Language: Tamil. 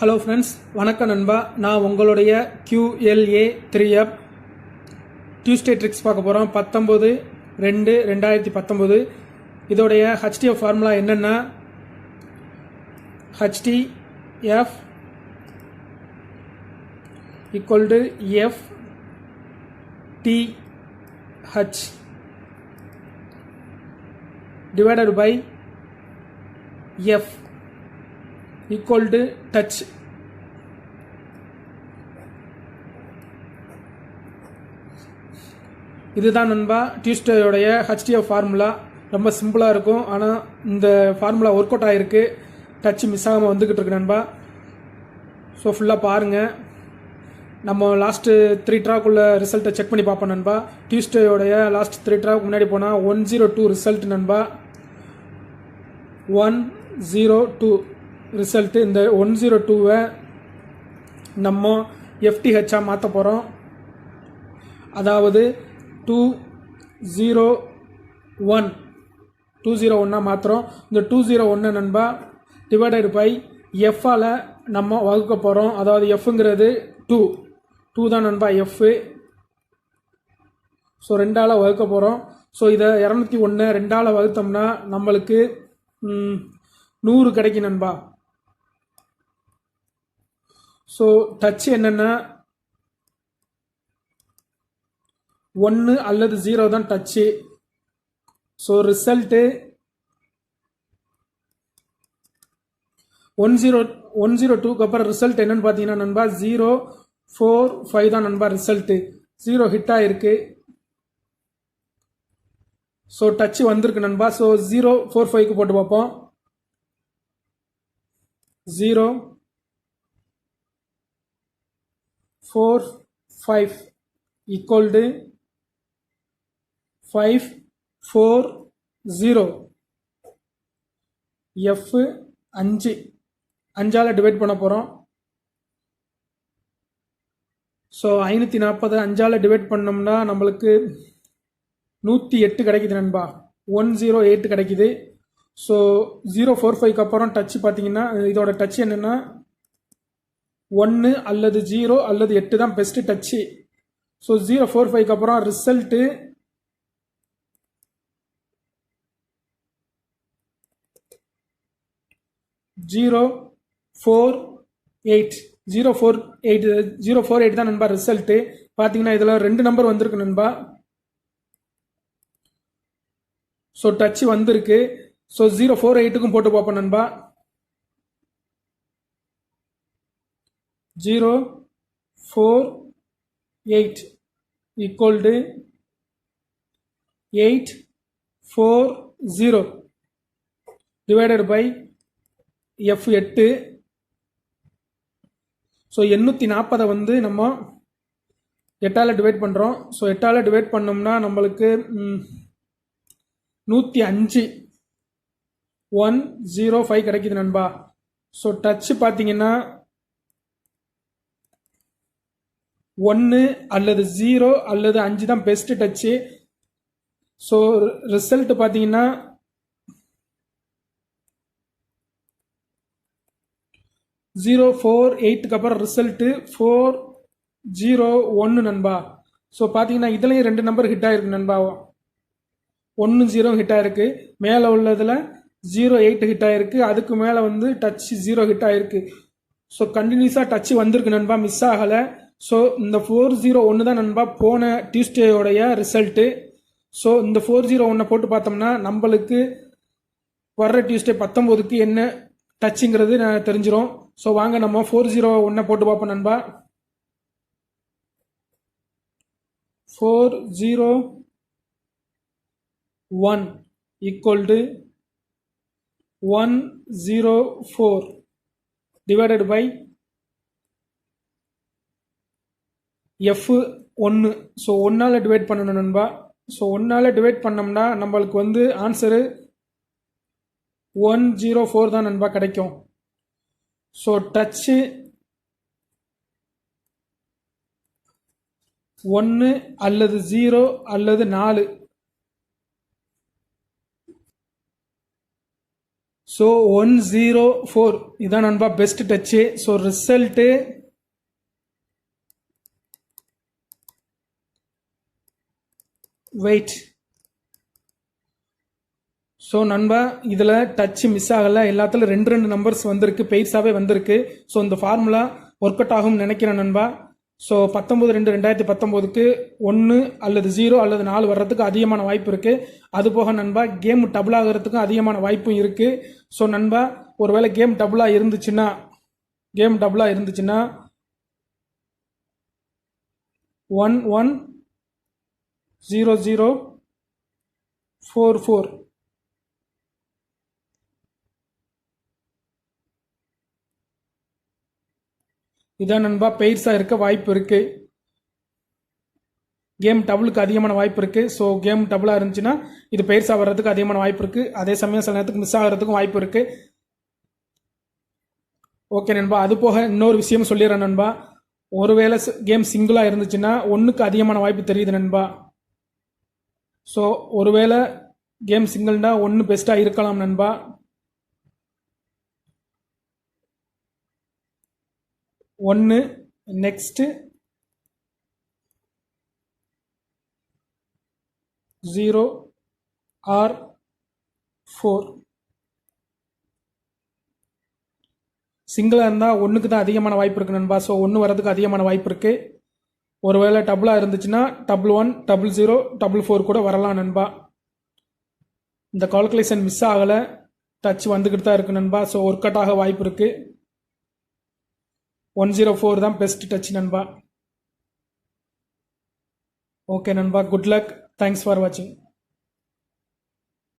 ஹலோ ஃப்ரெண்ட்ஸ், வணக்கம் நண்பா. நான் உங்களுடைய QLA 3F டியூஸ்டே ட்ரிக்ஸ் பார்க்க போகிறோம். 19/2/2019. இதோடைய HTF ஃபார்முலா என்னென்னா HTF equal to FTH divided by F equal to touch. இதுதான் நண்பா டியூஸ்டேயோடைய HTF ஃபார்முலா. ரொம்ப சிம்பிளாக இருக்கும், ஆனால் இந்த ஃபார்முலா ஒர்க் அவுட் ஆகிருக்கு. டச் மிஸ் ஆகாமல் வந்துக்கிட்டு இருக்கு நண்பா. ஸோ ஃபுல்லாக பாருங்கள். நம்ம லாஸ்ட்டு 3 ட்ராக்குள்ள ரிசல்ட்டை செக் பண்ணி பார்ப்போம் நண்பா. டியூஸ்டேயோடைய லாஸ்ட் 3 ட்ராக் முன்னாடி போனால் 102 ரிசல்ட் நண்பா. 102 ரிசல்ட்டு. இந்த 102வை நம்ம FTHஆ மாற்ற போகிறோம். அதாவது 201 மாத்திரம். இந்த 201 நண்பா டிவைடட் பை எஃப்பால் நம்ம வகுக்க போகிறோம். அதாவது எஃப்ங்கிறது 2 தான் நண்பா எஃப். ஸோ 2ஆல் வகுக்க போகிறோம். ஸோ இதை 201 2ஆல் வகுத்தோம்னா நம்மளுக்கு 100 கிடைக்கும் நண்பா. ஸோ டச் என்னென்னா 1 அல்லது 0 தான் டச்சு. ஸோ ரிசல்ட்டு 102க்கு அப்புறம் ரிசல்ட் என்னன்னு பார்த்தீங்கன்னா நண்பா 045 தான் நண்பா ரிசல்ட்டு. 0 ஹிட் ஆகிருக்கு. ஸோ டச்சு வந்திருக்கு நண்பா. ஸோ 045க்கு போட்டு பார்ப்போம். 045 ஈக்குவல் டு 540. F 5ஆல் டிவைட் பண்ண போகிறோம். ஸோ 540 5ஆல் டிவைட் பண்ணோம்னா நம்மளுக்கு 108 கிடைக்குது நண்பா. 108 கிடைக்குது. ஸோ 045க்கு அப்புறம் டச் பார்த்தீங்கன்னா இதோட டச் என்னென்னா 1 அல்லது 0 அல்லது 8 தான் பெஸ்ட்டு டச்சு. ஸோ 045க்கு அப்புறம் ரிசல்ட்டு 048 தான் நண்பா ரிசல்ட்டு. பார்த்தீங்கன்னா இதில் 2 நம்பர் வந்திருக்கு நண்பா. ஸோ டச் வந்திருக்கு. ஸோ 048க்கும் போட்டு பார்ப்போம் நண்பா. 048 equal to 840 divided by F 8. So 840 வந்து நம்ம 8ஆல் டிவைட் பண்ணுறோம். ஸோ 8ஆல் டிவைட் பண்ணோம்னா நம்மளுக்கு 105 105 கிடைக்குது நண்பா. ஸோ டச்சு பார்த்தீங்கன்னா 1 அல்லது 0 அல்லது 5 தான் பெஸ்ட் டச்சு. ஸோ ரிசல்ட் பார்த்தீங்கன்னா 048க்கு அப்புறம் ரிசல்ட்டு 401 நண்பா. ஸோ பார்த்தீங்கன்னா இதுலேயும் 2 நம்பர் ஹிட் ஆகிருக்கு நண்பா. 10 ஹிட் ஆகிருக்கு. மேலே உள்ளதில் 08 ஹிட் ஆகிருக்கு. அதுக்கு மேலே வந்து டச் 0 ஹிட் ஆகிருக்கு. ஸோ கண்டினியூஸாக டச்சு வந்திருக்கு நண்பா, மிஸ் ஆகலை. ஸோ இந்த 401 தான் நண்பா போன டியூஸ்டேயோடைய ரிசல்ட்டு. ஸோ இந்த 401 போட்டு பார்த்தோம்னா நம்மளுக்கு வர்ற டியூஸ்டே 19க்கு என்ன டச்சுங்கிறது தெரிஞ்சிடும். ஸோ வாங்க நம்ம 401 போட்டு பார்ப்போம் நண்பா. 401 equal to 104 divided by F 1. So 1ஆல் டிவைட் பண்ணணும் நண்பா. ஸோ 1ஆல் டிவைட் பண்ணோம்னா நம்மளுக்கு வந்து ஆன்சரு 104 தான் நண்பா கிடைக்கும். ஸோ டச்சு 1 அல்லது 0 அல்லது 4. ஸோ 104 இதான் நண்பா best touch. So result wait. So நண்பா இதில் டச்சு மிஸ் ஆகலை, எல்லாத்துலையும் ரெண்டு ரெண்டு நம்பர்ஸ் வந்திருக்கு, பெய்ட்ஸாகவே வந்திருக்கு. ஸோ இந்த ஃபார்முலா ஒர்க் அவுட் ஆகும்னு நினைக்கிறேன் நண்பா. ஸோ 19/2/2019க்கு 1 அல்லது 0 அல்லது 4 வர்றதுக்கு அதிகமான வாய்ப்பு இருக்குது. அதுபோக நண்பா கேம் டபுள் ஆகிறதுக்கும் அதிகமான வாய்ப்பும் இருக்குது. ஸோ நண்பா ஒருவேளை கேம் டபுளாக இருந்துச்சுன்னா 110044 இதான் நண்பா பெய்ட்ஸாக இருக்க வாய்ப்பு இருக்கு. கேம் டபுளுக்கு அதிகமான வாய்ப்பு இருக்கு. ஸோ கேம் டபுளாக இருந்துச்சுன்னா இது பெய்ட்ஸாக வர்றதுக்கு அதிகமான வாய்ப்பு இருக்கு. அதே சமயம் சில நேரத்துக்கு மிஸ் ஆகிறதுக்கும் வாய்ப்பு இருக்கு. ஓகே நண்பா, அது போக இன்னொரு விஷயம் சொல்லிடுறேன் நண்பா. ஒருவேளை கேம் சிங்கிளாக இருந்துச்சுன்னா 1க்கு அதிகமான வாய்ப்பு தெரியுது நண்பா. ஸோ ஒருவேளை கேம் சிங்கிள்னா 1 பெஸ்ட்டாக இருக்கலாம் நண்பா. 1 நெக்ஸ்ட் 0 or 4. சிங்கிளாக இருந்தால் 1க்கு தான் அதிகமான வாய்ப்பு இருக்குது நண்பா. ஸோ 1 வரதுக்கு அதிகமான வாய்ப்பு இருக்குது. ஒருவேளை டபுளாக இருந்துச்சுன்னா 11, 00, 44 கூட வரலாம் நண்பா. இந்த கால்குலேஷன் மிஸ் ஆகலை, டச் வந்துக்கிட்டு தான் இருக்குது நண்பா. ஸோ ஒர்க் அவுட் ஆக வாய்ப்பு இருக்குது. 104 தான் பெஸ்ட் டச் நண்பா. ஓகே நண்பா, குட் லக். தேங்க்ஸ் ஃபார் வாட்சிங்.